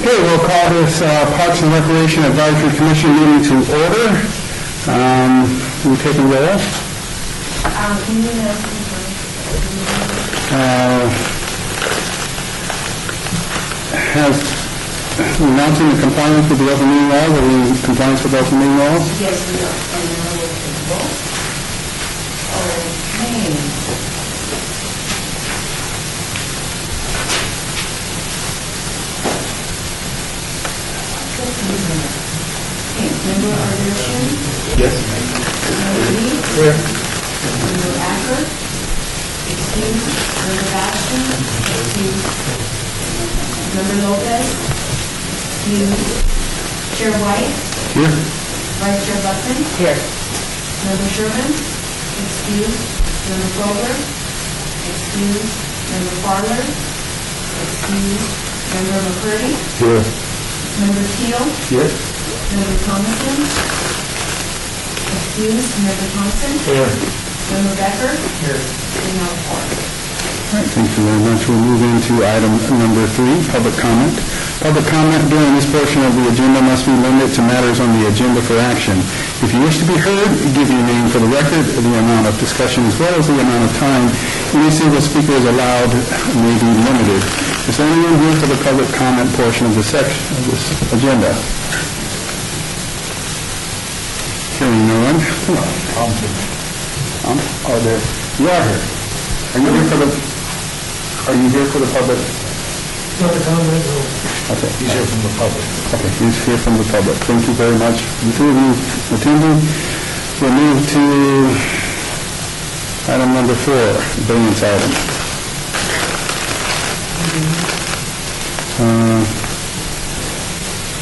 Okay, we'll call this Parks and Recreation Advisory Commission meeting to order. We take a roll. Can you Has announcing the compliance with the open meeting laws, are we in compliance with open meeting laws? Yes, we are. And now we'll vote. Okay. Member Arderian? Yes. Member Lee? Here. Member Acker? Excuse. Member Bastian? Excuse. Member Lopez? Excuse. Chair White? Here. Vice Chair Buckman? Here. Member Sherman? Excuse. Member Kroger? Excuse. Member Farler? Excuse. Member McCurdy? Here. Member Teal? Here. Member Thomason? Excuse. Member Thompson? Here. Member Becker? Here. And now four. All right, thank you very much. We'll move into item number 3, public comment. Public comment during this portion of the agenda must be limited to matters on the agenda for action. If you wish to be heard, give your name for the record. The amount of discussion as well as the amount of time any single speaker is allowed may be limited. Is there anyone here for the public comment portion of this section of this agenda? Hearing no one. Oh, there. You are here. Are you here for the? Are you here for the public? Not a comment, no. Okay. He's here from the public. Okay, he's here from the public. Thank you very much. The two of you attending. We'll move to item number 4, variance item.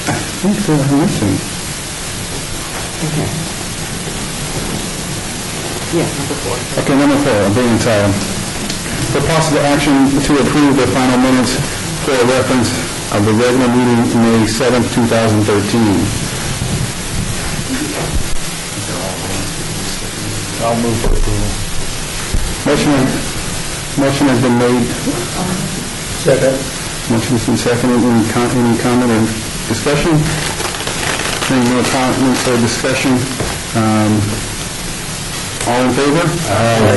I think they're missing. Yeah, number 4. Okay, number 4, variance item. For possible action to approve the final minutes for reference of the regular meeting May 7th, 2013. I'll move for approval. Motion has been made. Second. Motion has been seconded. Any comment or discussion? Hearing no comments or discussion. All in favor? Aye.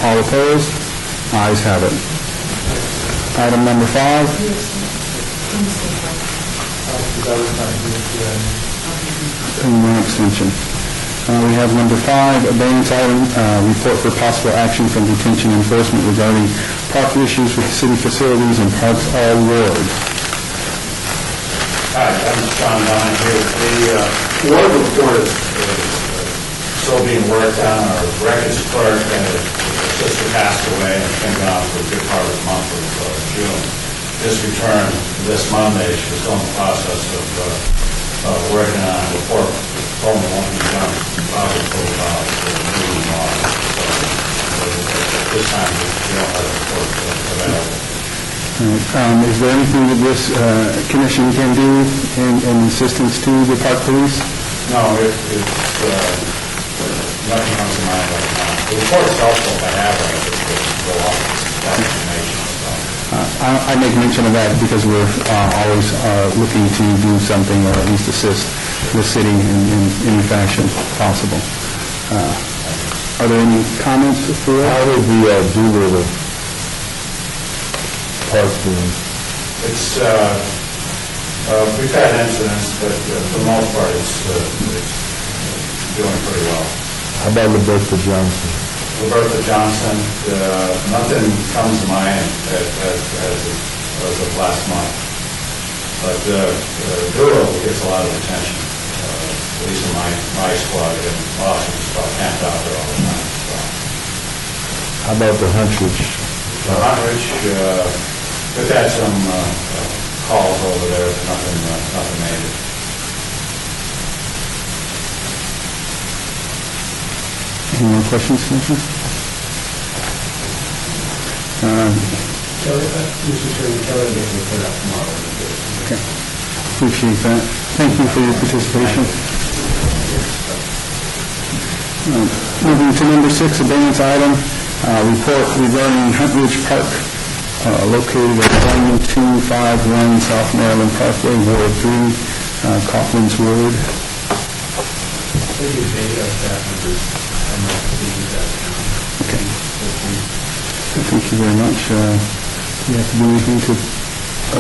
All opposed? Ayes have it. Item number 5. And one abstention. We have number 5, abeyance item, report for possible action from detention enforcement regarding park issues with city facilities and parks all ward. Hi, I'm John Don here. The ward report is still being worked on. Our records clerk and his sister passed away and it's been gone for a good part of the month of June. Just returned this Monday. She was still in the process of working on a report. Told me won't be done probably until about the meeting law. So at this time, we don't have a report available. Is there anything that this commission can do in assistance to the park police? No, it's nothing comes to mind right now. The report's helpful if I have it, just to go off that information. I make mention of that because we're always looking to do something or at least assist the city in any fashion possible. Are there any comments for that? How did the Doolittle Park doing? It's, we've had incidents, but for the most part, it's doing pretty well. How about Roberta Johnson? Roberta Johnson, nothing comes to mind as of last month. But Doolittle gets a lot of attention. At least in my squad, and Boston's about camped out there all the time. So. How about the Huntridge? The Huntridge, we've had some calls over there, but nothing major. Any more questions, Commissioner? Mr. Chairman, Kelly will report out tomorrow. Okay. Appreciate that. Thank you for your participation. Moving to number 6, abeyance item, report regarding Huntridge Park located at 1251 South Maryland Parkway, Ward 3, Coughlin's Ward. Thank you, Dave, staff members. I'm not speaking that now. Okay. Thank you very much. Do you have to do anything to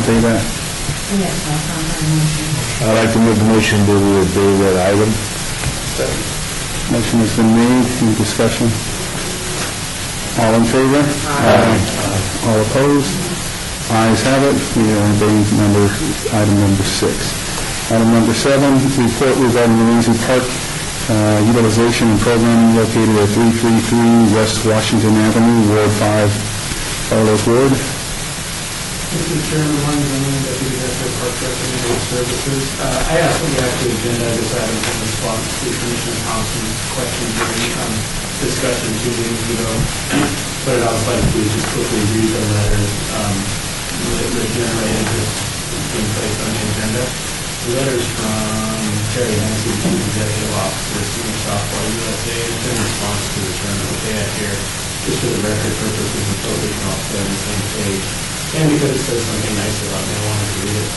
obey that? Yes, I'll find that motion. I'd like to make a motion that we obey that item. Motion has been made. Any discussion? All in favor? Aye. All opposed? Ayes have it. We are obeying item number 6. Item number 7, report regarding the Lindsay Park utilization and programming located at 333 West Washington Avenue, Ward 5, Carlos Ward. Mr. Chairman, one of the Deputy Director of Park Recreation Services. I asked for the actual agenda this item in response to Commissioner Thompson's question during discussion 2 meetings ago. What I'd also like to do is just quickly read the letter that generated this being placed on the agenda. The letter is from Terry Hennessy, Chief Executive Officer, Senior Softball USA. It's in response to the tournament that they had here. Just for the record purposes, and so we can all stay on the same page. And because it says something nice about me, I wanted to read it.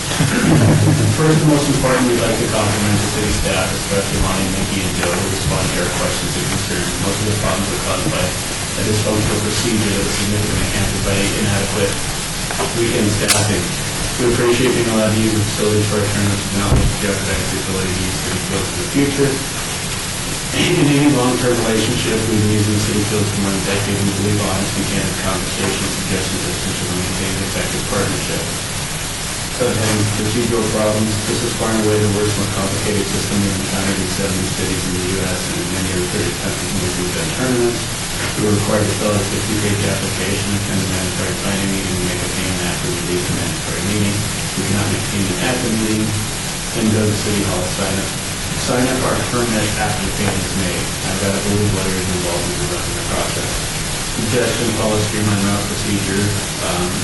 First and most important, we'd like to compliment the city staff, especially Lonnie, Mickey, and Joe, who responded to our questions and concerns. Most of the problems were caused by a dysfunctional procedure that was significantly hampered by inadequate weekend staffing. We appreciate being allowed to use the facilities for our tournaments and not jeopardize the ability to use city fields in the future. In any long-term relationship, we've been using the city fields for more than a decade and believe honest and candid conversations, suggestions that essentially maintain an effective partnership. Subheading procedural problems. This is far and away the worst, more complicated system we've encountered in 70 cities in the U.S. and in many other 30 countries in which we've done tournaments. We were required to fill out a 50-page application, attend a mandatory planning meeting, and make a payment after we leave the mandatory meeting. We cannot make payment at the meeting, then go to City Hall, sign up our permit after the payment is made. I've got to believe lawyers involved in running the process. Suggestion, follow streamline route procedure,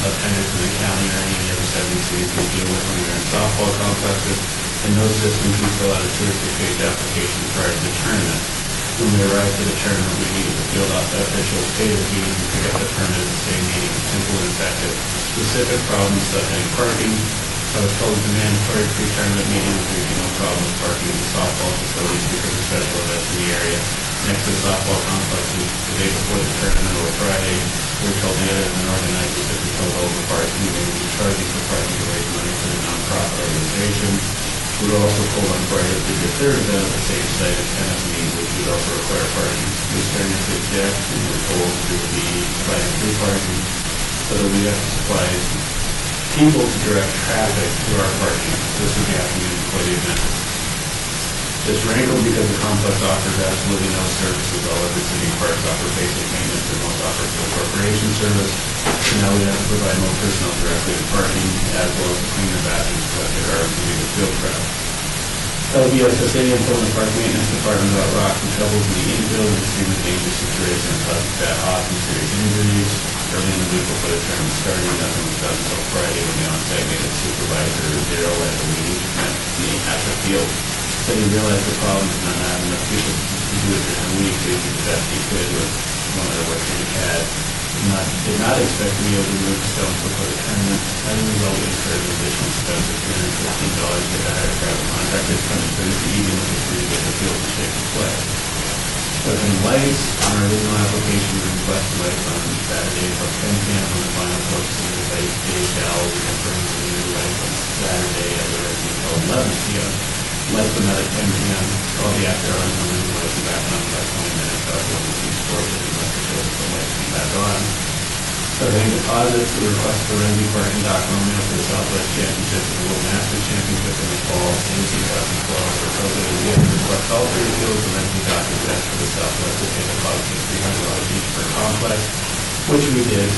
appended to the county or any of the 70 cities we deal with when we're in softball complexes. In those systems, we fill out a 2 or 3-page application prior to the tournament. When we arrive to the tournament, we need to fill out the official pay the fee and pick up the permit at the same meeting. Simple and effective. Specific problems such as parking. I was told the mandatory pre-tournament meeting would be no problem with parking in the softball facilities because of special events in the area. Next to the softball complexes, the day before the tournament or Friday, we were told the other than organizers that we told over parking, they would be charging for parking to raise money for the nonprofit organization. We were also told on Friday that the third event at the same site at tennis meeting, which would also require parking. We started to object and were told we would be providing free parking so that we have to supply people to direct traffic to our parking. This would be happening before the event. This rankled because the complex offers absolutely no services. All other city parks offer basic maintenance and most offer full corporation service. So now we have to provide more personnel directly to parking, as well as to clean the bathrooms, collect the garbage, and do the field prep. LBSSA informed the park maintenance department about rocks and pebbles in the infield and extremely dangerous situation that causes bad hops and serious injuries. Early in the week before the tournament started, nothing was done until Friday when the on-site maintenance supervisor, Daryl, led the meeting at the field. Said he realized the problem is not having enough people to do it during the week, so he did the best he could with one of the work that he had. Did not expect to be able to move stones before the tournament. As a result, we incurred an additional expense of $315 to hire a private contractor to come and finish the evening with the crew to get the field in shape to play. Other lights, on our original application, we requested lights on Saturday until 10 p.m. on the final course of the DHL. We confirmed the new lights on Saturday at the residence until 11 p.m. Lights went out at 10 p.m. All the after hours on the lights were back on for about 20 minutes. However, when the team scored, they didn't let the show the lights be back on. Setting deposits, we requested the Renzi Park and Dock Romeo for the Southwest Championship and the World Masters Championship in the fall in 2012. For Southwest, we have to request all 3 fields and Renzi Dock is best for the Southwest to pay deposits of $300 each per complex, which we did.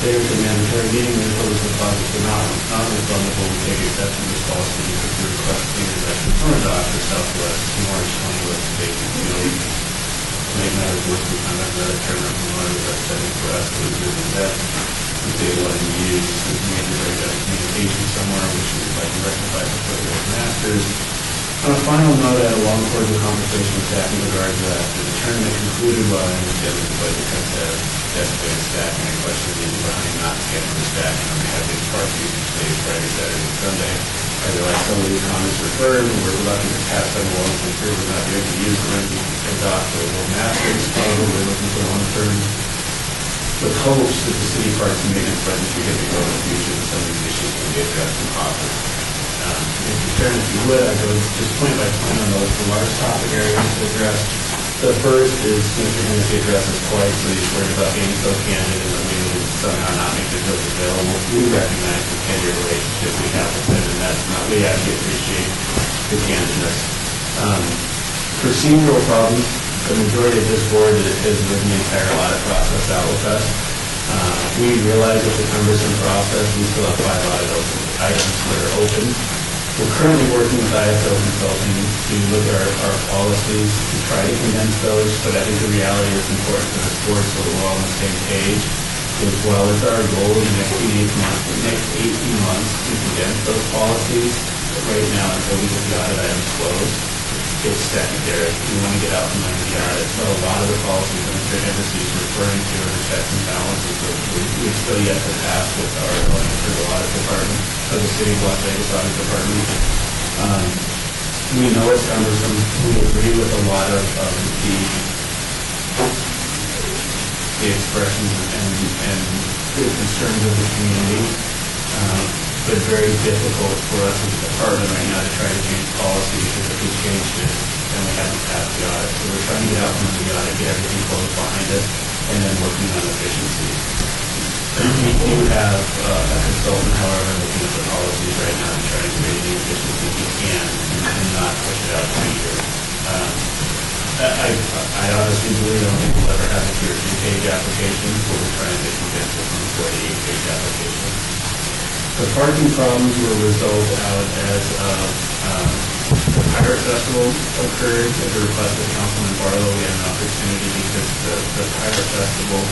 Later to the mandatory meeting, we told us deposits were not refundable. We take exception to this policy because we requested the investment from our dock for Southwest to March 20 with the vacant field. To make matters worse, we found out another tournament from one of the setting for us to do the best. If they wanted to use this major breakdown of communication somewhere, which we would like to rectify before the Masters. On a final note, I had a long cordial conversation with staff in regard to that. The tournament concluded while I was dealing with the budget cuts that designated staff, and I questioned the reason behind not scheduling staffing on behalf of these park users days, Friday, Saturday, and Sunday. I realized some of these comments referred, and we're reluctant to pass on walls and fear we're not be able to use the rent and adopt the little masters. However, we're looking for long-term with hopes that the city parks and maintenance budget should get to go in the future, and some of these issues can be addressed in office. If you would, I'd go just point by point on those large topic areas to address. The first is Mr. Hennessy addresses twice, so he's worried about being so candid and that we would somehow not make the bills available. We recognize the 10-year relationship we have with them, and that's not, we actually appreciate the candidness. Procedural problems, the majority of this board has written the entire audit process out with us. We realize it's a cumbersome process. We still have 5 audit items that are open. We're currently working with ISO Consulting to look at our policies to try to condense those, but I think the reality is important for this board so that we're all on the same page. As well as our goal in the next 18 months to condense those policies. But right now, until we get the audit items closed, it's secondary. We want to get out from under the audit. So a lot of the policies that Mr. Hennessy is referring to are the checks and balances that we've still yet to pass with our internal audit department of the City of Las Vegas Audit Department. We know it's cumbersome. We agree with a lot of the expressions and the concerns of the community. But very difficult for us as a department right now to try to change policy because if we changed it, then we haven't passed the audit. So we're trying to get out from under the audit, get everything closed behind us, and then working on efficiencies. We do have a consultant, however, looking at the policies right now and trying to create the efficiencies we can and not push it out 2 years. I honestly believe I don't think we'll ever have a 2-3-page application, but we're trying to condense it from a 48-page application. The parking problems were resolved out as the Pirate Festival occurred at the request of Councilman Barlow. We had an opportunity because the Pirate Festival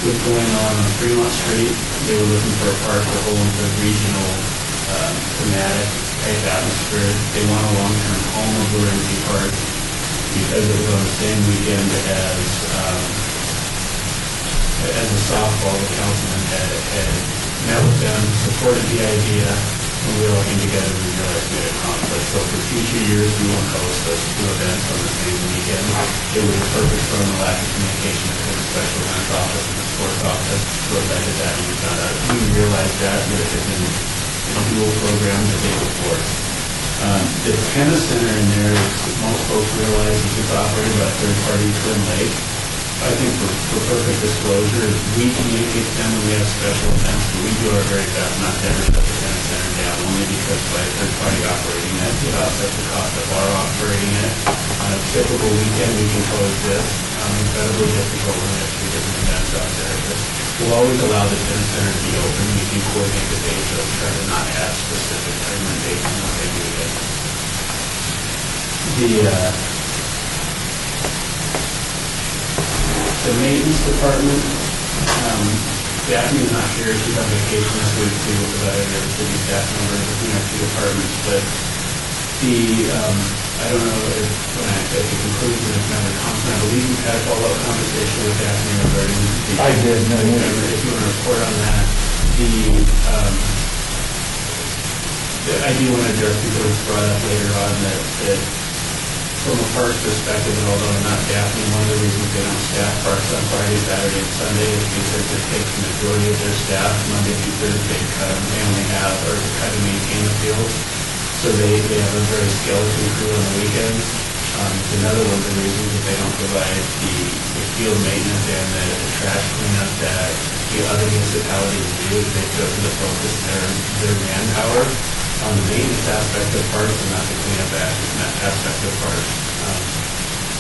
was going on Fremont Street. They were looking for a park to hold the regional thematic type atmosphere. They want a long-term home of Lorenzi Park because it was on the same weekend as the softball. The councilman had met with them, supported the idea, and we all came together and realized we had a conflict. So for future years, we won't host those 2 events on the same weekend. It was a perfect from the lack of communication between the special events office and the sports office. So that is that we found out. We realized that it had been a dual program the day before. The tennis center in there, most folks realize, is operated by third-party Twin Lake. I think for perfect disclosure, we communicate to them when we have special events, but we do our very best not to ever shut the tennis center down, only because by a third party operating it, it offsets the cost of our operating it. On a typical weekend, we can coexist. Incredibly difficult when we have 3 different events out there. But we'll always allow the tennis center to be open. We do coordinate the dates, so try to not have specific tournament dates on the same weekend. The maintenance department, Daphne is not here, she's on vacation this week, we will provide every other city staff member between our 2 departments, but I don't know if when I at the conclusion of member comment, I believe you had a follow-up conversation with Daphne regarding the... I did, no, If you want to report on that, I do want to address, because it was brought up later on, that from a parks perspective, and although I'm not Daphne, one of the reasons they don't staff parks on Friday, Saturday, and Sunday is because it takes the majority of their staff Monday through Thursday to cut them. They only have, or to cut and maintain the fields. So they have a very skeleton crew on the weekends. It's another one of the reasons that they don't provide the field maintenance and the trash cleanup that the other municipalities do. They've chosen to focus their manpower on the maintenance aspect of parks and not the cleanup aspect of parks.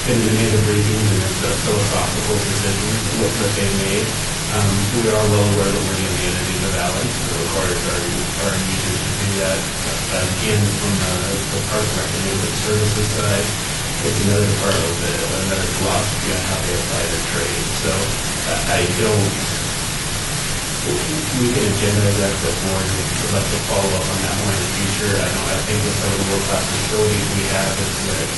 In many of the briefings, and it's a philosophical decision that they made. We are well aware that we're the entity of the valley. It requires our users to do that. Again, from the park recreation services side, it's another part of another philosophy on how they apply their trade. So I don't. We can agenda that before and would like to follow up on that more in the future. I don't have think with some of the world-class facilities we have is that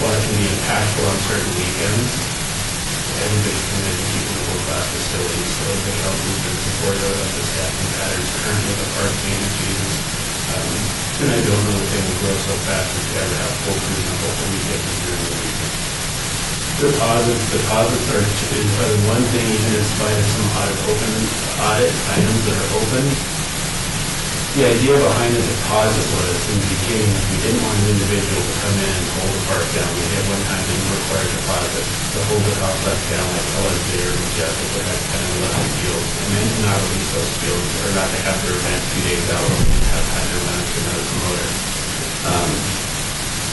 while it can be impactful on certain weekends, everybody's committed to keeping the world-class facilities, so the company's been supportive of the staffing patterns currently the park manages. And I don't know if they will grow so fast as to ever have full crews on both the weekends and during the weekend. Deposits are the one thing, even in spite of some audit items that are open. The idea behind the deposit was, in the beginning, we didn't want an individual to come in and hold the park down. We had one time didn't require a deposit to hold the complex down like Colors Beer and Majestic would have 10 and 11 fields, and then to not release those fields, or not to have their event 2 days out, or have time to run to another promoter.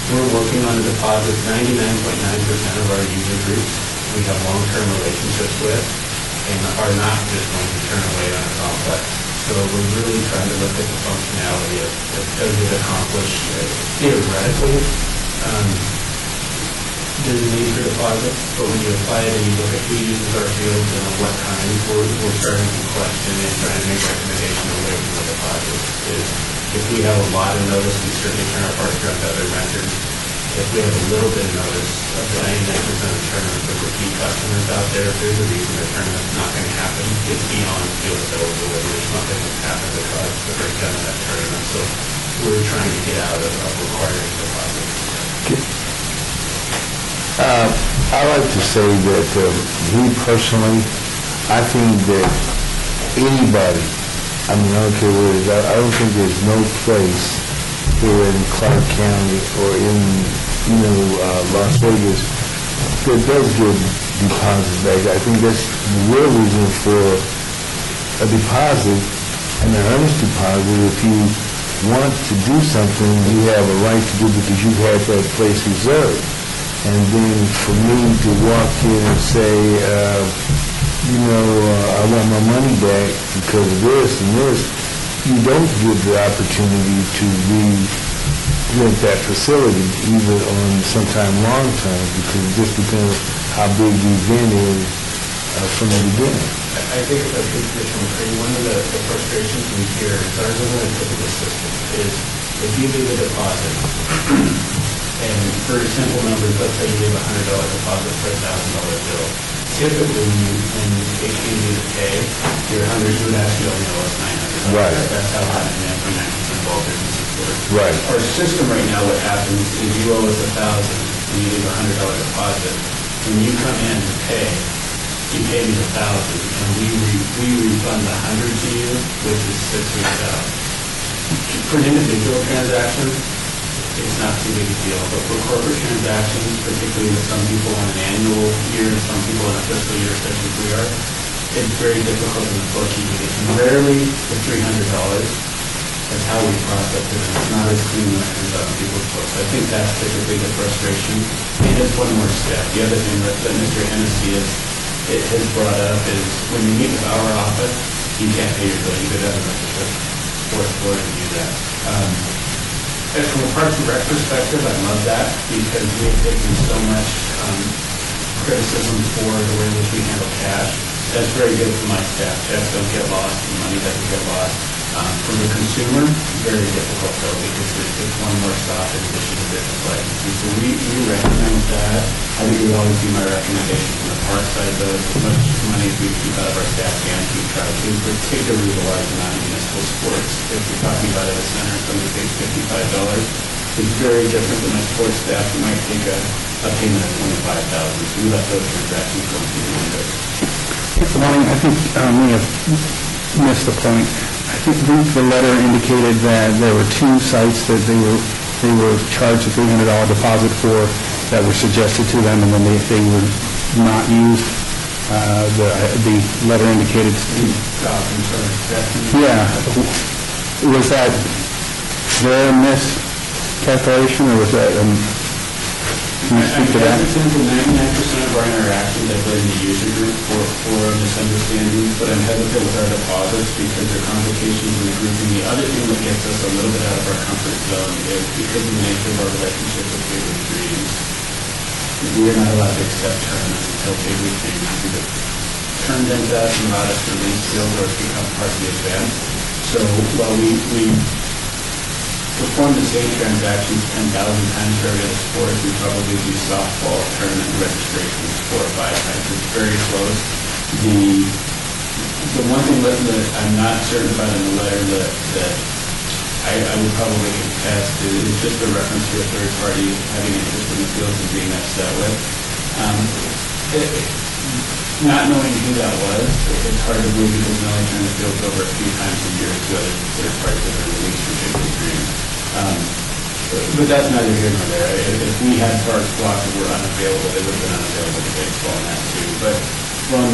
We're working on a deposit 99.9% of our user groups we have long-term relationships with, and are not just going to turn away on a complex. So we're really trying to look at the functionality of, does it accomplish, theoretically, there's a need for deposits, but when you apply it and you look at who uses our fields and at what times, we're starting to question and trying to make recommendations away from the deposits. If we have a lot of notice, we certainly turn our park around to other renters. If we have a little bit of notice of the 99% of tournaments of repeat customers out there, if there's a reason the tournament's not going to happen, it's beyond field availability. There's nothing that's happened that caused the breakdown of that tournament. So we're trying to get out of requiring deposits. I like to say that me personally, I think that anybody, I mean, I don't care where it is, I don't think there's no place here in Clark County or in, Las Vegas that does give deposits back. I think that's the real reason for a deposit, an earnest deposit. If you want to do something, you have a right to do it because you've had that place reserved. And then for me to walk in and say, I want my money back because of this and this, you don't give the opportunity to rent that facility, even on sometime long term, because it just depends how big the event is from the beginning. I think if I could just agree, one of the frustrations we hear is ours isn't a typical system, is if you leave a deposit, and for simple numbers, let's say you leave a $100 deposit for a $1,000 bill. Typically, when it came to the pay, your 100 would actually only owe us $900. Right. That's how high 99% of all businesses work. Right. Our system right now, what happens is you owe us $1,000, and you leave a $100 deposit. When you come in to pay, you pay me $1,000, and we refund the $100 to you, which is 6 weeks out. For an individual transaction, it's not too big a deal, but for corporate transactions, particularly with some people on an annual year and some people on a fiscal year, such as we are, it's very difficult in the bookkeeping. It's rarely the $300. That's how we process it, and it's not as clean when it comes out in people's books. I think that's typically the frustration. And it's one more step. The other thing that Mr. Hennessy has brought up is when you meet with our office, you can't pay your bill. You go down to the fourth floor to do that. And from a Parks and Rec perspective, I love that because we have taken so much criticism for the way in which we handle cash. That's very good for my staff. Checks don't get lost, and money doesn't get lost. For the consumer, very difficult though because it's one more stop in addition to business licensing. So we recognize that. I think it would always be my recommendation from the park side though, as much money as we keep out of our staff hands, we try to, particularly the large amount of municipal sports. If you're talking about at a center, somebody pays $55. It's very different than my sports staff who might take a payment of $25,000. So we let those transactions go through the windows. I think we have missed the point. I think the letter indicated that there were 2 sites that they were charged a $300 deposit for that were suggested to them, and then they were not used. The letter indicated. Yeah. Was that their miscalculation, or was that? Can you speak to that? I think 99% of our interactions I blame the user group for misunderstandings, but I'm hesitant with our deposits because there are complications in the grouping. The other thing that gets us a little bit out of our comfort zone is because of the nature of our relationship with Big League Dreams, we are not allowed to accept tournaments until Big League Dreams either turned into us and allowed us to release field or become part of the event. So while we perform the same transactions 10,000 times for every other sport. We probably do softball tournament registrations 4 or 5 times. It's very close. The one thing that I'm not certain about in the letter that I would probably contest is just the reference to a third party having interest in the fields and being upset with. Not knowing who that was, it's hard to believe because Nelly turned the fields over a few times a year to other third parties that are released for Jiggly Green. But that's neither here nor there. If we had parks blocks that were unavailable, they would have been unavailable to baseball and that too. But from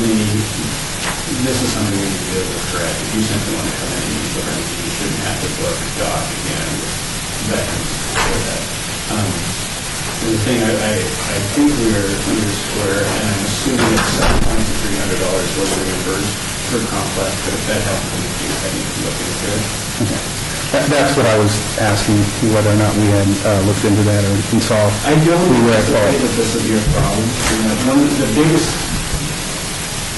this is something we need to be able to correct. If you simply want to come in and use the remedy, you shouldn't have to book a dock again with veterans for that. The thing I think we were square, and I'm assuming it's $7,300 was reimbursed per complex, but if that helps in the future, I need to look into it. That's what I was asking, whether or not we had looked into that or consulted. I don't We were at fault. anticipate that this will be a problem. One of the biggest,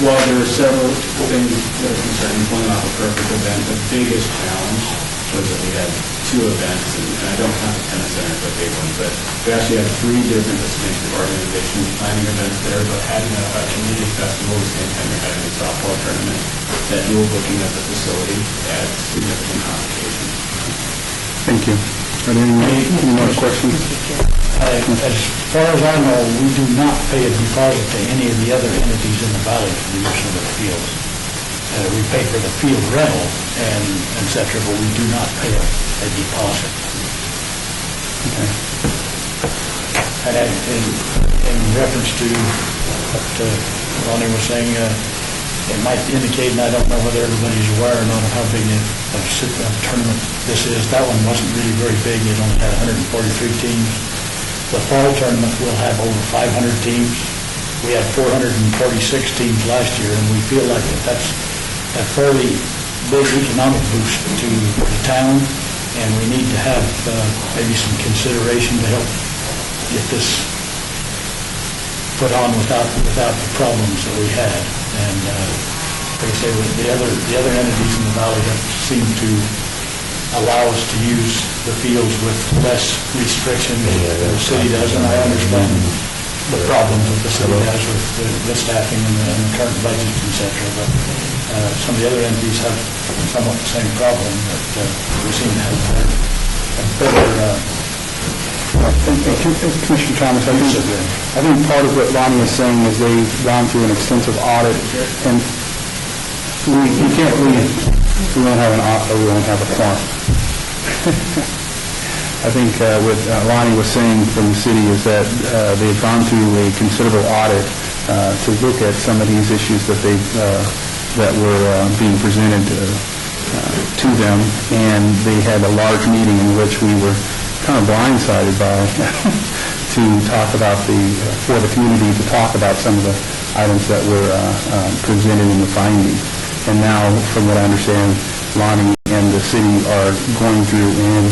while there are several things that are concerning pulling off a perfect event, the biggest challenge was that we had 2 events, and I don't count the tennis center as a big one, but we actually had 3 different distinctive organizations planning events there, but having a community festival at the same time you're having a softball tournament, that dual booking of the facility adds significant complications. Thank you. Are there any more questions? As far as I know, we do not pay a deposit to any of the other entities in the valley for the use of the fields. We pay for the field rental and et cetera, but we do not pay a deposit. Okay. And in reference to what Ronnie was saying, it might indicate, and I don't know whether everybody's aware or not of how big a tournament this is. That one wasn't really very big. It only had 143 teams. The fall tournament will have over 500 teams. We had 446 teams last year, and we feel like that's a fairly big economic boost to the town, and we need to have maybe some consideration to help get this put on without the problems that we had. And like I say, the other entities in the valley have seemed to allow us to use the fields with less restriction than the city does, and I understand the problems that the city has with the staffing and the current budgets, et cetera. But some of the other entities have somewhat the same problem, but we seem to have a better Commissioner Thomas, I think part of what Lonnie is saying is they've gone through an extensive audit, and we can't leave, we won't have an audit, or we won't have a quorum. I think what Lonnie was saying from the city is that they've gone through a considerable audit to look at some of these issues that were being presented to them, and they had a large meeting in which we were kind of blindsided by to talk about for the community to talk about some of the items that were presented in the finding. And now, from what I understand, Lonnie and the city are going through and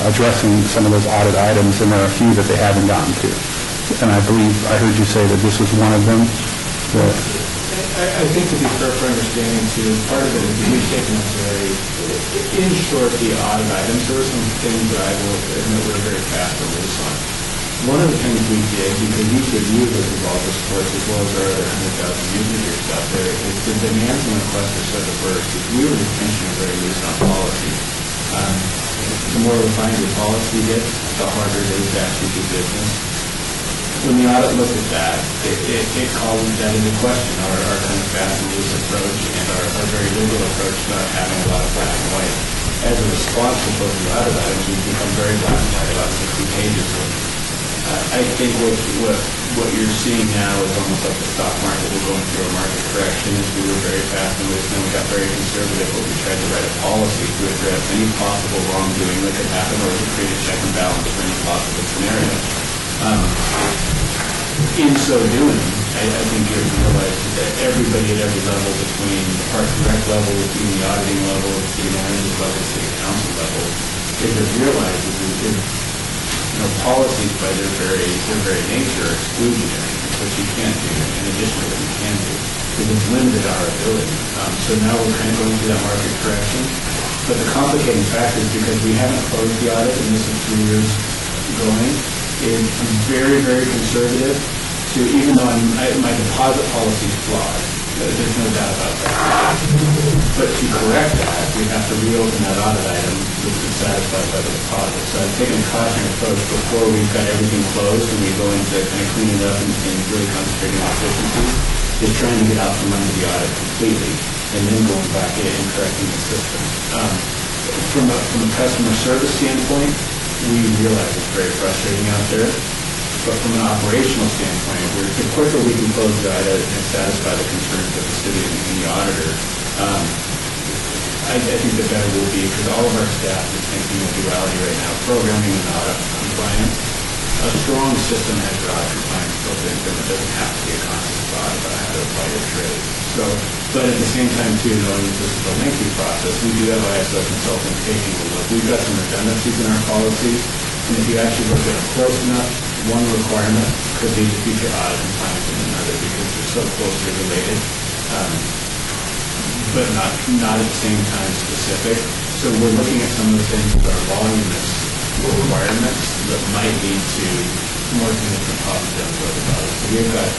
addressing some of those audit items, and there are a few that they haven't gotten to. And I believe I heard you say that this was one of them. I think to be fair for understanding too, part of it is we've taken a very, in short, the audit items, there were some things that I will admit were very fast to release on. One of the things we did, because each of you was involved with sports as well as our other 100,000 users here out there, is the demands and requests are so diverse, is we were intentionally very loose on policy. The more refined your policy gets, the harder it is to actually do business. When the audit looked at that, it called that into question, our kind of fast and loose approach and our very liberal approach to not having a lot of black and white. As a response to both the audit items, we've become very black and white, about 60 pages. I think what you're seeing now is almost like the stock market. We're going through a market correction as we were very fast and loose, and then we got very conservative, but we tried to write a policy to address any possible wrongdoing that could happen or to create a check and balance for any possible scenario. In so doing, I think you realize that everybody at every level, between the Parks and Rec level, between the auditing level, the city manager's level, the city council level, is it realizes is policies by their very nature are exclusionary, which you can't do. In addition to what you can do, because it's limited our ability. So now we're kind of going through that market correction. But the complicating factor is because we haven't closed the audit, and this is 3 years going, is very, very conservative to, even though my deposit policy is flawed, there's no doubt about that. But to correct that, we have to reopen that audit item which is satisfied by the deposit. So I've taken a cautionary approach before we've got everything closed and we go into kind of cleaning it up and really concentrating on efficiencies, is trying to get out from under the audit completely and then going back in and correcting the system. From a customer service standpoint, we realize it's very frustrating out there. But from an operational standpoint, the quicker we can close the audit and satisfy the concerns of the city and the auditor, I think the better we'll be, because all of our staff is thinking of duality right now, programming and audit compliance. A strong system has your audit compliance built into it. It doesn't have to be a constant thought about how to apply your trade. So, but at the same time, too, knowing that this is a lengthy process, we do have ISO consulting taking a look. We've got some redundancies in our policies, and if you actually look at it close enough, one requirement could lead to future audit compliance in another because they're so closely related, but not at the same time specific. So we're looking at some of the things that are voluminous requirements that might lead to more significant problems down the road about it. So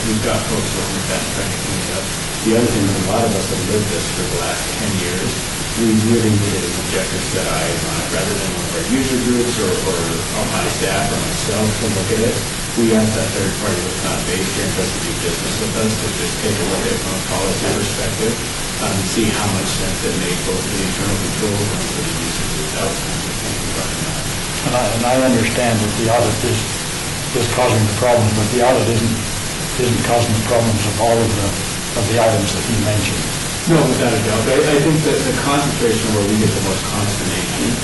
we've got folks looking at that and trying to clean it up. The other thing is a lot of us have lived this for the last 10 years. We really needed an objective set of eyes on it rather than one of our user groups or my staff or myself to look at it. We asked that third party that's not based here and doesn't do business with us to just take a look at it from a policy perspective and see how much sense it made both for the internal controls and for the user group. That was kind of the thinking behind that. And I understand that the audit is causing the problems, but the audit isn't causing the problems of all of the items that you mentioned. No, without a doubt. I think that the concentration where we get the most consternation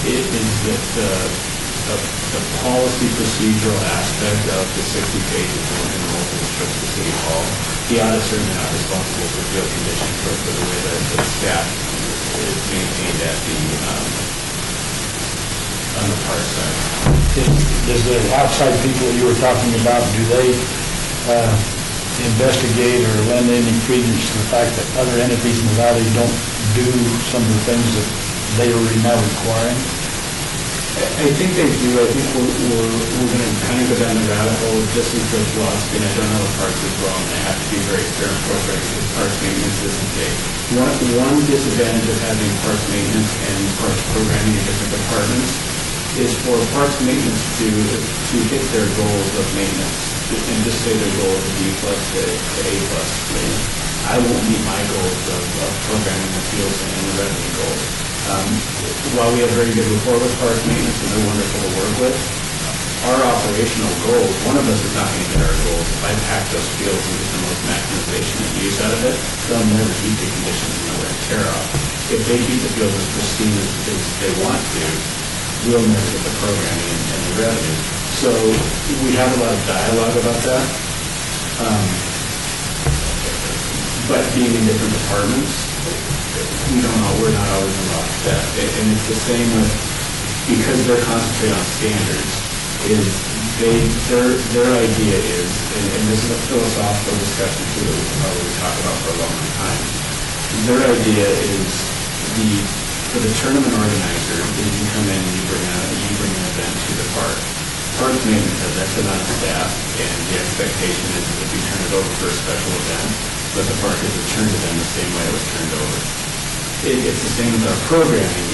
is that the policy procedural aspect of the 60 pages of the multiple trips to City Hall. The audit's certainly not responsible for field conditions or for the way that the staff is maintained at on the park side. Does the outside people you were talking about, do they investigate or lend any credence to the fact that other entities in the valley don't do some of the things that they are now requiring? I think they do. I think we're going to kind of go down the rabbit hole just as Judge Watsky, and I don't know if Parks is wrong. I have to be very fair and forthright because Parks maintenance isn't big. One disadvantage of having Parks maintenance and Parks programming in different departments is for Parks maintenance to hit their goals of maintenance, and just say their goal is B+ to A+. I won't meet my goals of programming the fields and the revenue goals. While we have very good rapport with Parks maintenance and they're wonderful to work with, our operational goals, one of us is not going to get our goals. If I pack those fields and get the most maximization and use out of it, they'll never keep the conditions and wear and tear off. If they keep the fields as pristine as they want to, we'll never get the programming and the revenue. So we have a lot of dialogue about that. But being in different departments, we're not always in lockstep. And it's the same with, because they're concentrated on standards, is their idea is, and this is a philosophical discussion too that we can probably talk about for a long time. Their idea is for the tournament organizer, you come in and you bring an event to the park. Parks maintenance has X amount of staff, and the expectation is that we turn it over for a special event, but the park is returned to them the same way it was turned over. It's the same with our programming.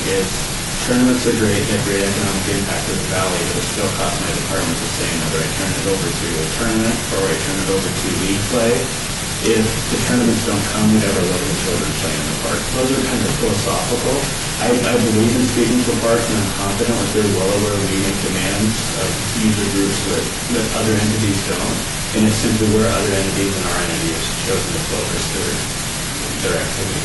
Tournaments are great, they have great economic impact to the valley, but it still costs my department the same whether I turn it over to a tournament or I turn it over to league play. If the tournaments don't come, we never let the children play in the park. Those are kind of philosophical. I believe in speaking for parks, and I'm confident that they're well aware we make demands of user groups that other entities don't. And it's simply where other entities and our entity have chosen to focus their activity.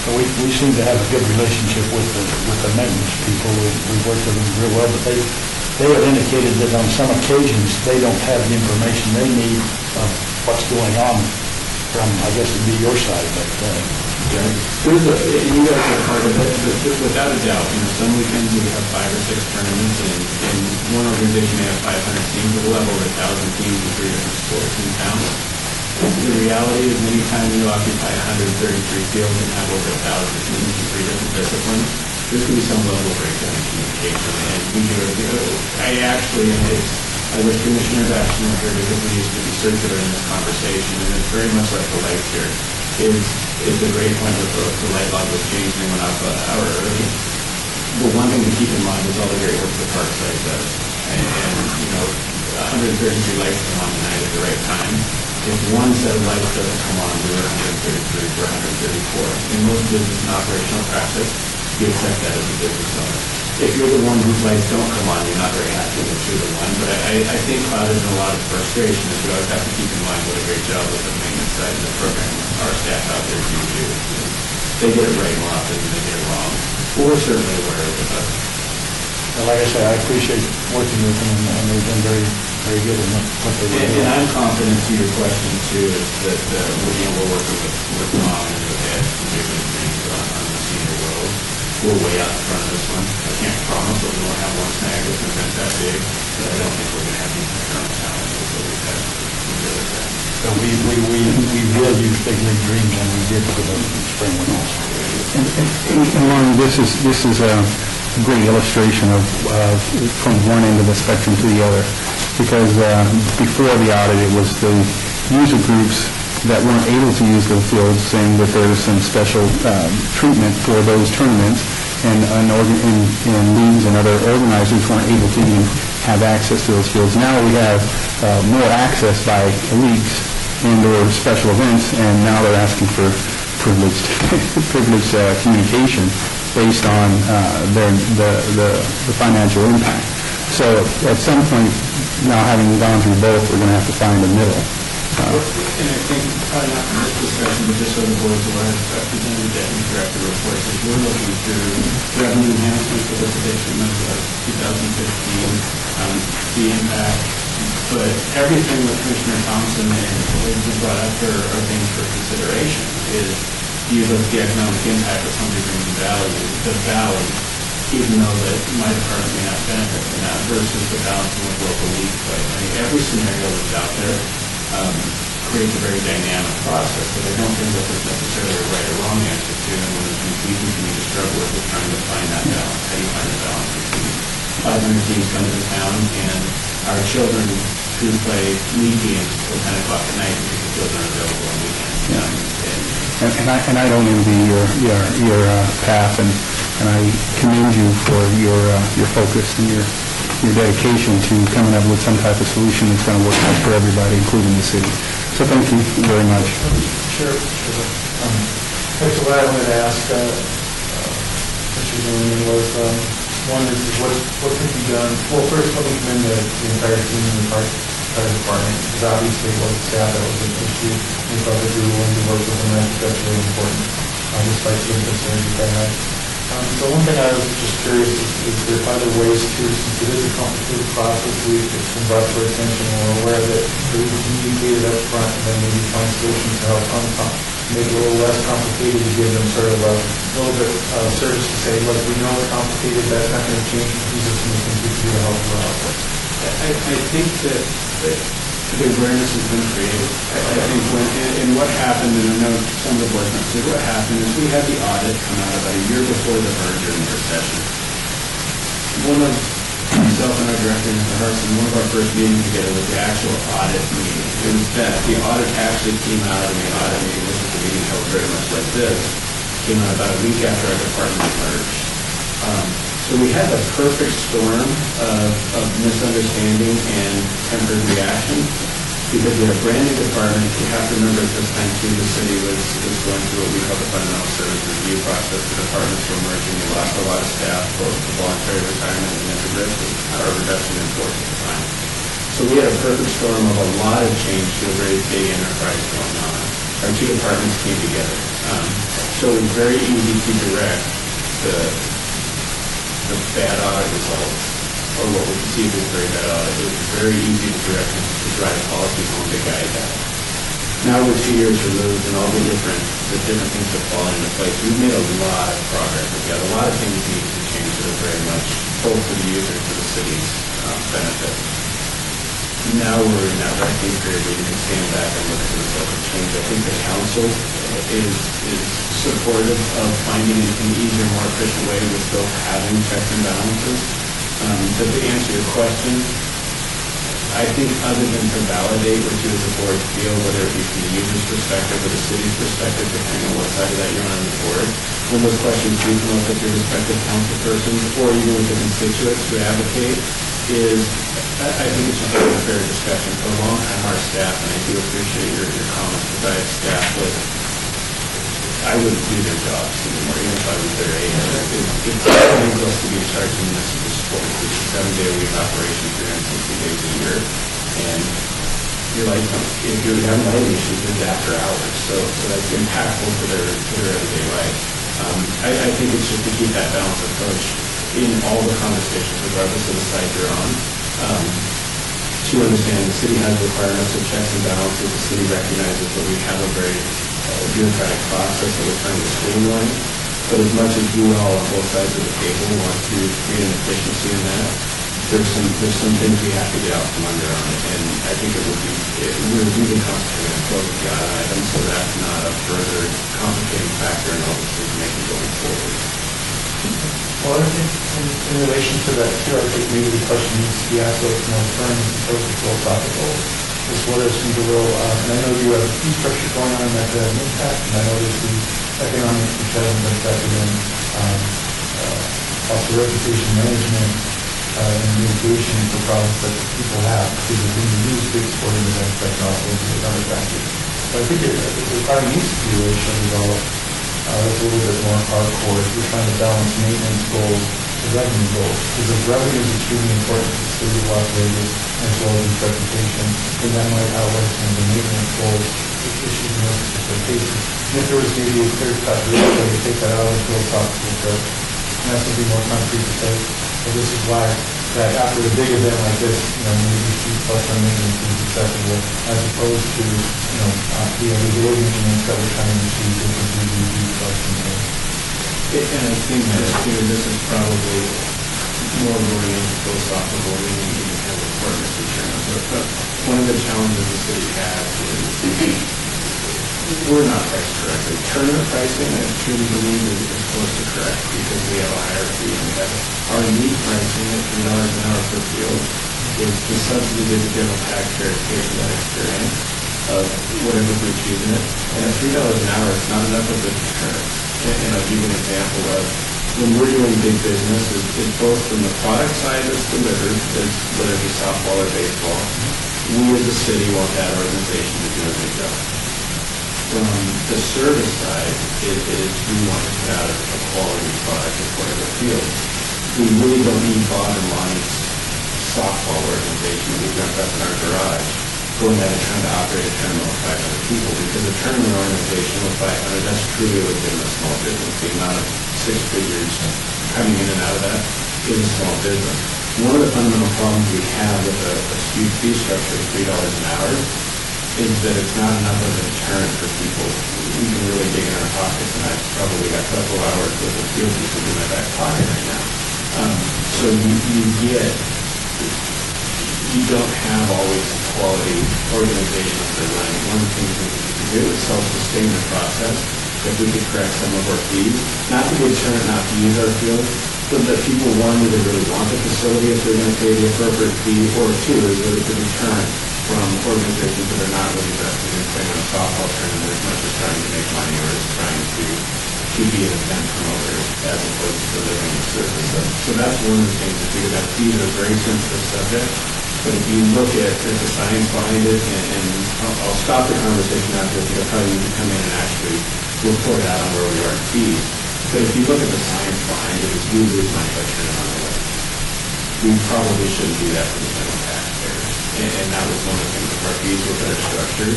So we seem to have a good relationship with the maintenance people. We've worked with them real well, but they have indicated that on some occasions they don't have the information they need of what's going on from, I guess it'd be your side, but you guys are part of it, but without a doubt, some weekends we have 5 or 6 tournaments, and one organization may have 500 teams, but we'll have over 1,000 teams in 3 different sports in town. The reality is anytime you occupy 133 fields and have over 1,000 teams in 3 different disciplines, there's going to be some level of breakdown in communication. And we do, I wish Commissioner Baxter were here because we used to be circular in this conversation, and it's very much like the lights here. Is the great point with the light bulb was changed and went off an hour early. The one thing to keep in mind is all the great work the park site does. And 133 lights come on tonight at the right time. If one set of lights doesn't come on, we're 133 for 134. In most business and operational practice, you accept that as a business owner. If you're the one whose lights don't come on, you're not very happy that you're the one. But I think there's a lot of frustration that you always have to keep in mind what a great job with the maintenance side of the program our staff out there do. They get it right more often than they get it wrong. But we're certainly aware of it. And like I say, I appreciate working with them, and they've been very, very good in what they do. And I'm confident to your question too, is that we're working with Tom and with Ed from Gibbons Greens on the senior road. We're way out in front of this one. I can't promise that we won't have one snag that's an event that big, but I don't think we're going to have these current challenges that we've had from the other side. So we will use big league dreams, and we did for the spring one also. And Lonnie, this is a great illustration of from one end of the spectrum to the other, because before the audit, it was the user groups that weren't able to use the fields, saying that there was some special treatment for those tournaments, and leagues and other organizers weren't able to even have access to those fields. Now we have more access by leagues and/or special events, and now they're asking for privileged communication based on the financial impact. So at some point, now having gone through both, we're going to have to find a middle. And I think, probably not from this discussion, but just so the board's aware, I've presented that in director reports, as we're looking through revenue enhancement for this edition of 2015, the impact, but everything that Commissioner Thompson and Williams have brought up are things for consideration, is you look at the economic impact of somebody bringing value, the valley, even though that my department may not benefit from that, versus the balancing of local league play. I mean, every scenario that's out there creates a very dynamic process, but I don't think that there's necessarily a right or wrong answer to, and one of the things we continue to struggle with is trying to find that balance. How do you find the balance between 500 teams coming to town and our children who play league games till 10 o'clock at night because the fields aren't available on weekends? And I don't envy your path, and I commend you for your focus and your dedication to coming up with some type of solution that's going to work out for everybody, including the city. So thank you very much. Sure. Actually, what I wanted to ask Mr. Zimmerman was, one is what could be done? Well, first, let me commend the entire team in the fire department, because obviously it was staff that was an issue. We thought that we were willing to work with them, and I think that's really important, despite some concerns that they had. So one thing I was just curious is there other ways to, since it is a complicated process, it's been brought to our attention, and we're aware that we communicated up front and then maybe find solutions to help make it a little less complicated, to give them sort of a little bit of service to say, look, we know it's complicated, that's not going to change, these are some of the things we can do to help you out. I think that the awareness has been created. I think and what happened, and I know some of the board members said, what happened is we had the audit come out about a year before the merger and recession. One of myself and our director, Mr. Hartson, one of our first meetings together was the actual audit meeting. It was that the audit actually came out in the audit meeting, which was a meeting held very much like this, came out about a week after our department merged. So we had the perfect storm of misunderstanding and tempered reaction, because we had a brand new department. You have to remember at this time too, the city was going through what we call the fundamental service review process. The departments were merging. We lost a lot of staff, both for voluntary retirement and our reduction in force at the time. So we had a perfect storm of a lot of change to a very big enterprise going on. Our two departments came together. So it was very easy to direct the bad audit results, or what we perceived as very bad audit. It was very easy to direct them to drive policy home to guide that. Now we're 2 years removed, and all the different things have fallen into place. We've made a lot of progress. We've got a lot of things needed to change that are very much both for the user and for the city's benefit. now we're in that resting period where you can stand back and look at the result of change. I think the council is supportive of finding an easier, more efficient way with still having checks and balances. But to answer your question, I think other than to validate what you as a board feel, whether it be from the user's perspective or the city's perspective, depending on what side of that you're on the board, when those questions do come up with your respective council persons or even with the constituents who advocate, is I think it's just a fair discussion. For a long time, our staff, and I do appreciate your comments, because I have staff that I wouldn't do their jobs anymore, even if I was their age. It's enables us to be in charge of municipal sports, which is 7-day-a-week operation, 360 days a year. And you're like, if you're having lighting issues, it's after hours. So that's impactful to their everyday life. I think it's just to keep that balanced approach in all the conversations, regardless of the side you're on. To understand the city has requirements of checks and balances. The city recognizes that we have a very bureaucratic process that we're trying to streamline. But as much as we all on both sides of the table want to create an efficiency in that, there's some things we have to get out from under on it. And I think we're really concentrating on closing the audit items, so that's not a further complicating factor in all the decision making going forward. Well, I think in relation to that too, I think maybe the question needs to be asked of more firm as opposed to philosophical. This weather seems a little, and I know you have infrastructure going on that has an impact, and I know there's the economics which hasn't been factored in, also reputation management, and mitigation for problems that people have, because when you use big sporting events, that can also be another factor. So I think there probably needs to be a relation developed that's a little bit more hardcore if you're trying to balance maintenance goals with revenue goals. Because if revenue is extremely important to the city of Las Vegas as well as its reputation, then that might outweigh some of the maintenance goals, which issues in those particular cases. And if there was maybe a clear-cut way to take that out of the philosophical approach, and that's something more concrete to say, well, this is why that after a big event like this, maybe C plus on maintenance is acceptable, as opposed to, the other maintenance that we're trying to achieve, which is maybe D plus maintenance. And I think that, this is probably more going into philosophical than even kind of important, Mr. Chairman. But one of the challenges the city has is we're not priced correctly. Tournament pricing, I truly believe, is close to correct because we have a higher fee and we have our unique pricing at $3 an hour per field is the subsidy that the general taxpayer pays for that experience of whatever we're choosing it. And at $3 an hour, it's not enough of a deterrent. And I'll give you an example of when we're doing big business, it's both from the product side that's delivered, whether it be softball or baseball, we as a city want that organization to do a good job. From the service side, it is we want to put out a quality product at whatever field. We really don't need bottom line softball organization that we jump up in our garage going out and trying to operate a tournament with 500 people, because a tournament organization with 500, that's truly a legitimate small business. The amount of 6 figures coming in and out of that is a small business. One of the fundamental problems we have with a skewed fee structure of $3 an hour is that it's not enough of a deterrent for people. We can really dig in our pockets, and I've probably got a couple hours worth of field usage in my back pocket right now. So you don't have always quality organizations that are running. One of the things that we can do is self-sustain the process. If we could correct some of our fees, not to be a deterrent not to use our field, but that people, one, either really want the facility if they're going to pay the appropriate fee, or two, is that it's a deterrent from organizations that are not really invested in playing on a softball tournament as much as trying to make money or as trying to be an event promoter as opposed to delivering the service. So that's one of the things to figure out. Fees are a very sensitive subject, but if you look at the science behind it, and I'll stop the conversation after because I probably need to come in and actually report out on where we are in fees. But if you look at the science behind it, it's we lose money by turning on the light. We probably shouldn't do that for the general taxpayer. And that was one of the things. If our fees were better structured,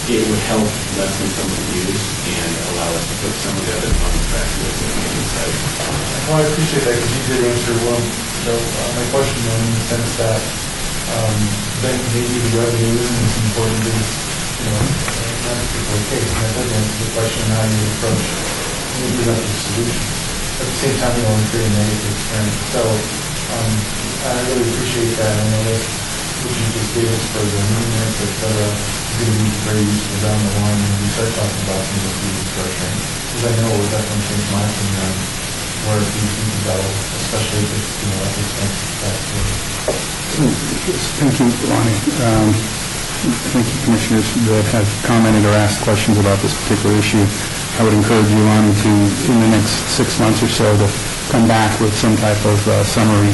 it would help lessen some of the use and allow us to put some of the other funds back to the maintenance side. Well, I appreciate that because you did answer one. My question in the sense that then maybe the revenue isn't as important as, not a particular case. And that does answer the question of how you approach maybe presenting solutions. At the same time, you don't want to create a negative experience. So I really appreciate that. I know that what you just gave us for the minutes, et cetera, is going to be very useful down the line when we start talking about some of the fee structuring. Because I know it would definitely change my opinion on where fees need to go, especially if it's, at the expense of taxpayers. Thank you, Lonnie. Thank you, commissioners that have commented or asked questions about this particular issue. I would encourage you, Lonnie, to, in the next 6 months or so, to come back with some type of summary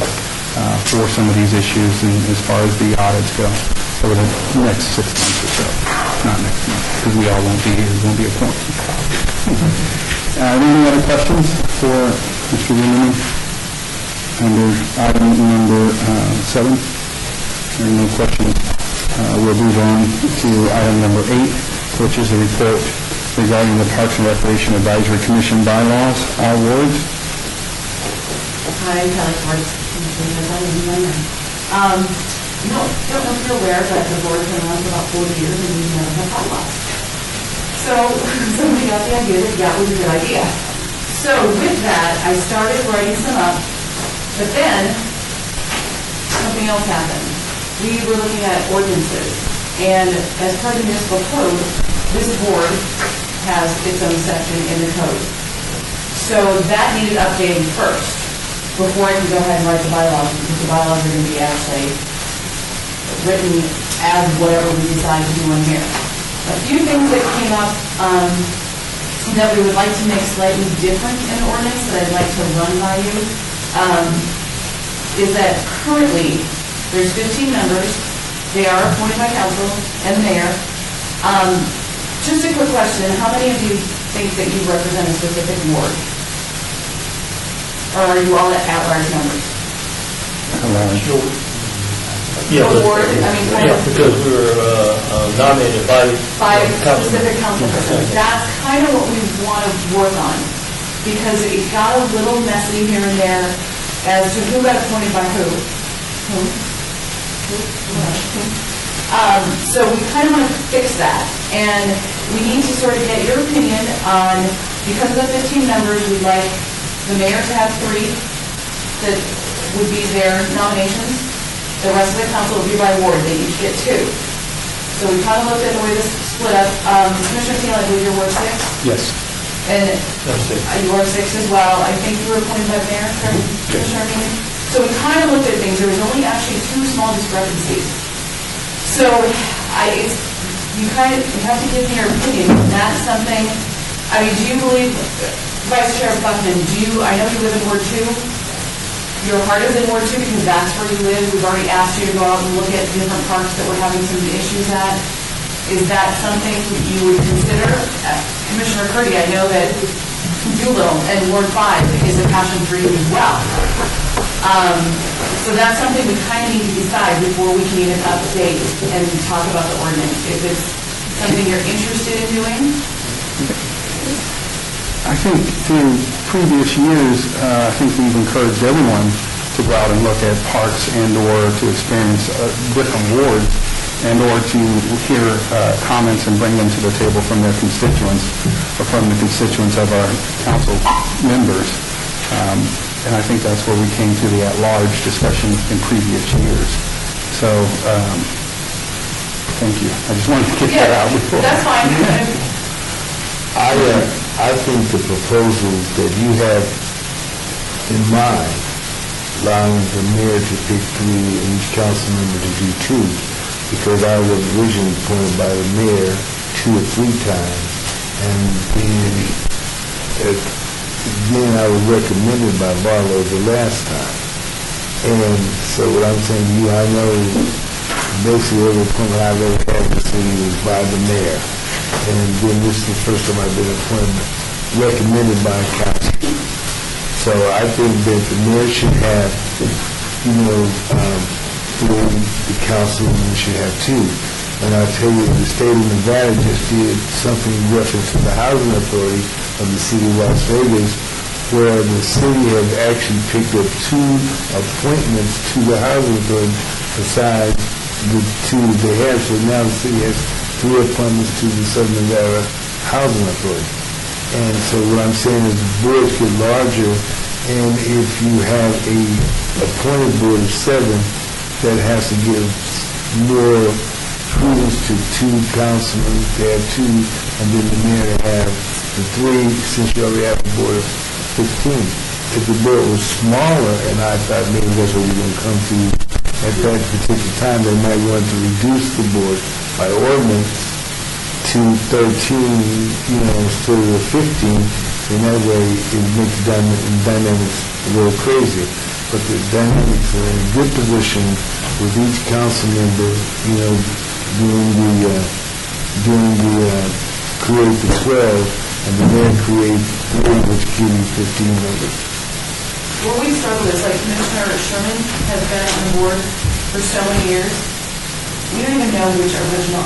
for some of these issues and as far as the audits go over the next 6 months or so. Not next month, because we all won't be here. There won't be a point. Any other questions for Mr. Zimmerman under item number 7? There are no questions. We'll move on to item number 8, which is a report regarding the Parks and Recreation Advisory Commission bylaws awards. Hi, Kelly Parks. No, don't know if you're aware, but the board's been around for about 40 years and we've never had bylaws. So somebody got the idea that that was a good idea. So with that, I started writing some up, but then something else happened. We were looking at ordinances, and as part of the municipal code, this board has its own section in the code. So that needed updating first, before I could go ahead and write the bylaws, because the bylaws are going to be actually written as whatever we decide to do in here. A few things that came up that we would like to make slightly different in the ordinance that I'd like to run by you is that currently there's 15 members. They are appointed by council and the mayor. Just a quick question, how many of you think that you represent a specific ward? Or are you all at-large members? Yeah, The ward, I mean, kind of because we were nominated by specific council person. That's kind of what we want to work on, because it got a little messy here and there as to who got appointed by who. So we kind of want to fix that, and we need to sort of get your opinion on, because of the 15 members, we'd like the mayor to have 3 that would be their nominations. The rest of the council will be by ward, they each get 2. So we kind of looked at the way this split up. Commissioner Teal, I believe you're Ward 6? Yes. And you are 6 as well. I think you were appointed by the mayor, correct? Commissioner Armenian? So we kind of looked at things. There was only actually 2 small discrepancies. So you have to give me your opinion. That's something, I mean, do you believe, Vice Chair Buckman, I know you live in Ward 2. Your heart is in Ward 2 because that's where you live. We've already asked you to go out and look at different parks that we're having some issues at. Is that something you would consider? Commissioner Curdy, I know that Doolittle and Ward 5 is a passion for you as well. So that's something we kind of need to decide before we can even update and talk about the ordinance. If it's something you're interested in doing? I think through previous years, I think we've encouraged everyone to go out and look at parks and/or to experience different wards and/or to hear comments and bring them to the table from their constituents or from the constituents of our council members. And I think that's where we came to the at-large discussion in previous years. So, thank you. I just wanted to get that out before. That's fine. I think the proposal that you have in mind, allowing the mayor to pick 3 and each council member to do 2, because I was originally appointed by the mayor 2 or 3 times, and then I was recommended by Barlow the last time. And so what I'm saying to you, I know basically every appointment I've ever had in the city was by the mayor. And then this is the first time I've been recommended by council. So I think that the mayor should have, 3, the council should have 2. And I'll tell you, the state of Nevada just did something in reference to the housing authority of the city of Las Vegas, where the city has actually picked up 2 appointments to the housing authority besides the 2 that they have. So now the city has 3 appointments to the Southern Nevada Housing Authority. And so what I'm saying is the boards get larger, and if you have a appointed board of 7 that has to give more prudence to two councilmen, to have two, and then the mayor to have the three, since you already have a board of 15. If the board was smaller, and I thought maybe that's what we were going to come to at that particular time, they might want to reduce the board by ordinance to 13, instead of 15, and that way it makes the dynamics a little crazier. But the dynamics are in a good position with each council member, doing the create the 12, and the mayor create 3, which give you 15 members. Where we struggle is, like Commissioner Sherman has been on the board for so many years. We don't even know which original,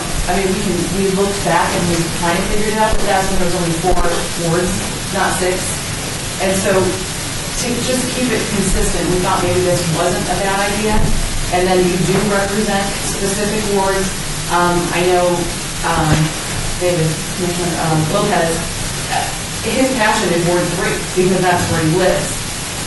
we looked back and we kind of figured it out, but that's when there was only 4 wards, not 6. And so, to just keep it consistent, we thought maybe this wasn't a bad idea. And then you do represent specific wards. I know Commissioner Lopez, his passion is Ward 3, because that's where he lives.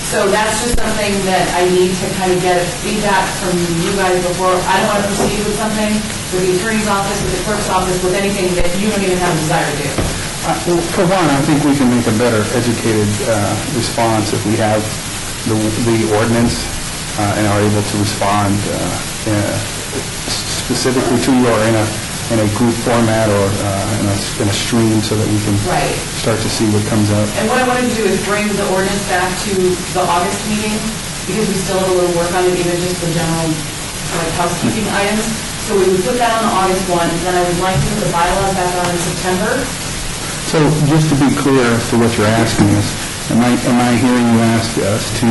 So that's just something that I need to kind of get feedback from you guys before. I don't want to proceed with something with the attorney's office, with the clerk's office, with anything that you don't even have a desire to do. Well, for one, I think we can make a better educated response if we have the ordinance and are able to respond specifically to you or in a group format or in a stream so that we can Right. start to see what comes up. And what I wanted to do is bring the ordinance back to the August meeting, because we still have a little work on it, even just the general housekeeping items. So we would put that on the August one, and then I would like to put the bylaws back on in September. So just to be clear as to what you're asking us, am I hearing you ask us to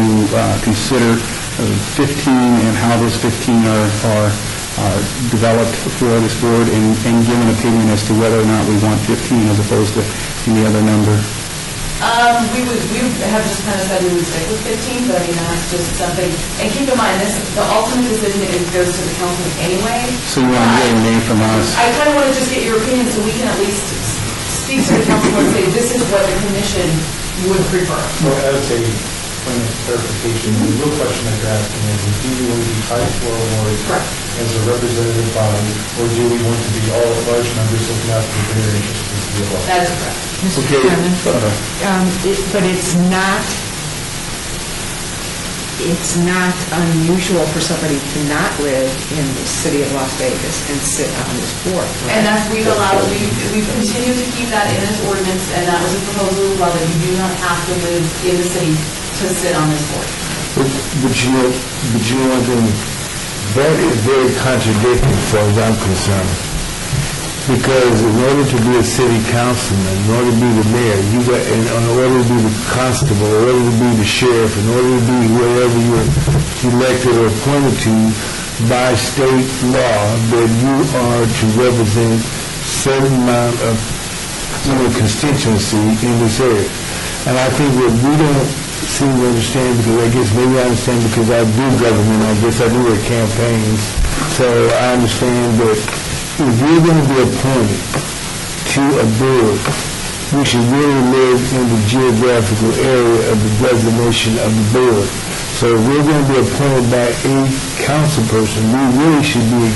consider 15 and how those 15 are developed for this board and give an opinion as to whether or not we want 15 as opposed to any other number? We have just kind of said we would stick with 15, but that's just something, and keep in mind, the ultimate decision goes to the council anyway. So you want to get a name from us? I kind of want to just get your opinion so we can at least speak to the council and say, this is what the commission would prefer. Well, as a point of clarification, the real question that you're asking is, do you want to be tied to our awards Correct. as a representative body, or do we want to be all large numbers looking out for the greater interest of the city of Los Angeles? That is correct. Mr. Okay. Chairman, but it's not unusual for somebody to not live in the city of Las Vegas and sit on this board. And that's, we've continued to keep that in this ordinance, and that was a proposal as well, that you do not have to live in the city to sit on this board. But you know one thing, that is very contradictory as far as I'm concerned. Because in order to be a city councilman, in order to be the mayor, in order to be the constable, in order to be the sheriff, in order to be wherever you're elected or appointed to by state law, that you are to represent certain amount of constituency in this area. And I think what we don't seem to understand, because I guess maybe I understand because I do government, I guess I do their campaigns, so I understand that if you're going to be appointed to a board, we should really live in the geographical area of the designation of the board. So if we're going to be appointed by a council person, we really should be,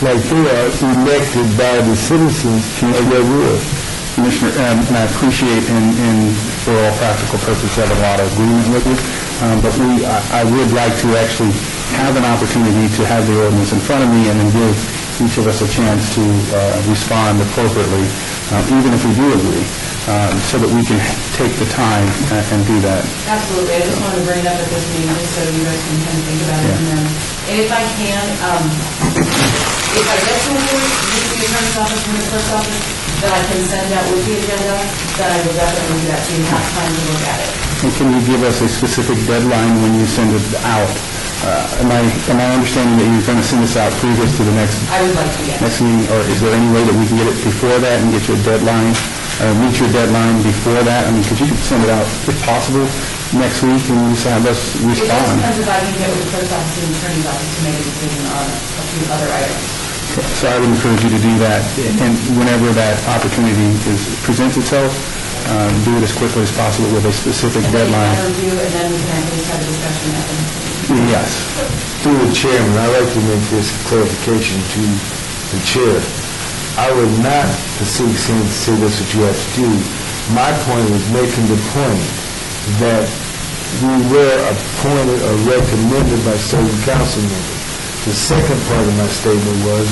like they are, elected by the citizens of their ward. Commissioner, and I appreciate, and for all practical purposes, I have a lot of agreement with you, but I would like to actually have an opportunity to have the ordinance in front of me and then give each of us a chance to respond appropriately, even if we do agree, so that we can take the time and do that. Absolutely, I just wanted to bring it up at this meeting, just so you guys can kind of think about it, and if I can, if I get to a board, with the attorney's office, from the clerk's office, that I can send out with the agenda, then I will definitely do that, so you have time to look at it. And can you give us a specific deadline when you send it out? Am I understanding that you're going to send this out previous to the next I would like to, yes. next meeting, or is there any way that we can get it before that and get your deadline, meet your deadline before that? I mean, could you send it out, if possible, next week and just have us It just respond? depends if I can get with the clerk's office and the attorney's office to make a decision on a few other items. So I would encourage you to do that, and whenever that opportunity presents itself, do it as quickly as possible with a specific And then you deadline. can review, and then we can at least have a discussion at the next meeting. Yes. through the chairman, I'd like to make this clarification to the chair. I would not specifically say that's what you have to do. My point was making the point that we were appointed or recommended by certain council members. The second part of my statement was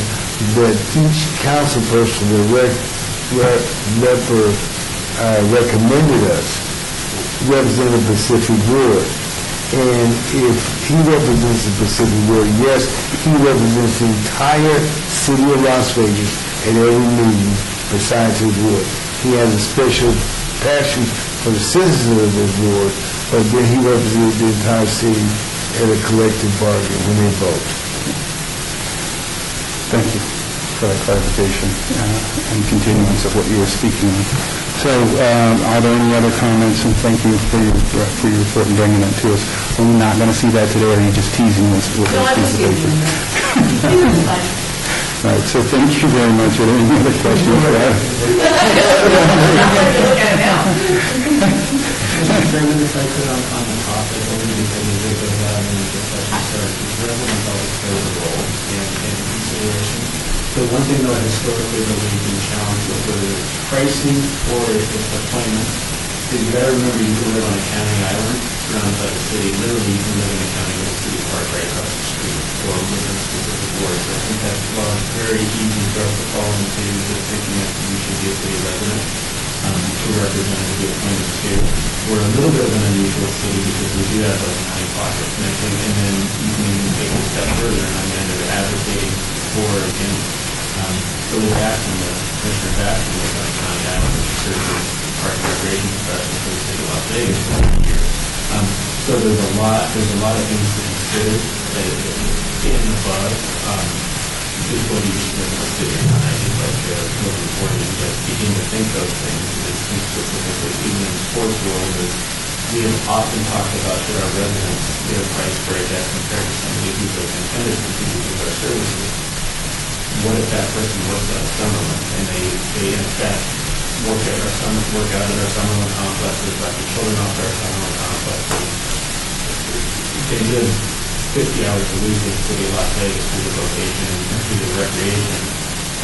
that each council person that recommended us represented a Pacific Ward. And if he represents the Pacific Ward, yes, he represents the entire city of Las Vegas at every meeting besides his ward. He has a special passion for the citizens of his ward, but then he represents the entire city at a collective bargain when they vote. Thank you for that clarification and continuance of what you were speaking on. So, are there any other comments? And thank you for your report and bringing that to us. Are we not going to see that today, or are you just teasing us with No, I this was piece of teasing paper? It's fine. All right, so thank you very much. Are there any other questions for us? I'd like to look at it now. Mr. Chairman, if I could on the topic, only because of the discussion started, is residents always play a role in consideration. The one thing though historically that we've been challenged with, whether it's pricing or if it's appointment, is you gotta remember you can live on a county island surrounded by the city. Literally, you can live in a county with a city park right across the street or within a specific ward. So I think that's very easy for us to fall into just thinking that you should be a city resident to represent and be appointed to. We're a little bit of an unusual city because we do have those county pockets. And I think, and then you can even take it a step further, and I'm kind of advocating for, again, Billy Jackson, the Commissioner Jackson, was on County Island, which serves as park and recreation professional for the city of Las Vegas for 1 year. So there's a lot of things to consider in the buzz. Just what you just consider, and I think like most important is that begin to think those things, is think specifically, even in the sports world, is we have often talked about should our residents get a price break as compared to somebody who's intended to use our services. What if that person works at a Summerlin and they in effect work out at our Summerlin complexes, like the children off our Summerlin complexes? They live 50 hours a week in the city of Las Vegas through the vocation and through the recreation.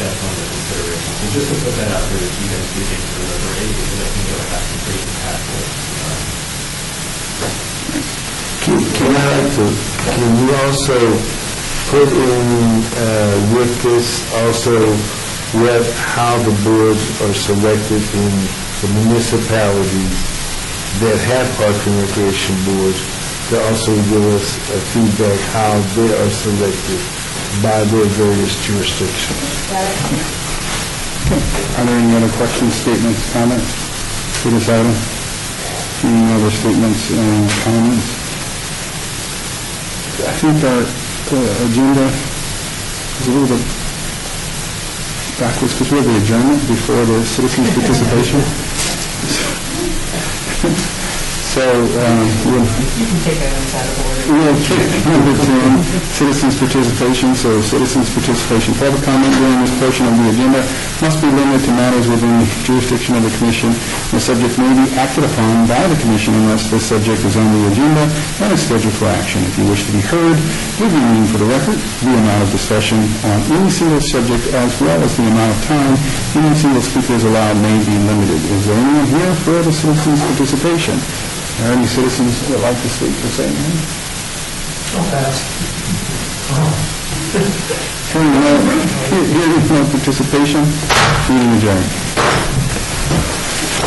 That's one of the considerations. So just to put that out there, that you guys begin to deliberate, because I think it will have some pretty impactful. Can you also put in with this also how the boards are selected in the municipalities that have park and recreation boards, to also give us a feedback how they are selected by their various jurisdictions? Are there any other questions, statements, comments for this item? Any other statements and comments? I think our agenda is a little bit backwards because we have the adjournment before the citizens' participation. So we'll You can take items out of order. we'll take number 10, citizens' participation. So citizens' participation. Public comment during this portion of the agenda must be limited to matters within the jurisdiction of the commission. The subject may be acted upon by the commission unless the subject is on the agenda and is scheduled for action. If you wish to be heard, give your name for the record. The amount of discussion on any single subject as well as the amount of time any single speaker is allowed may be limited. Is there anyone here for the citizens' participation? Are there any citizens that would like to speak or say anything? Hearing no participation, meeting adjourned.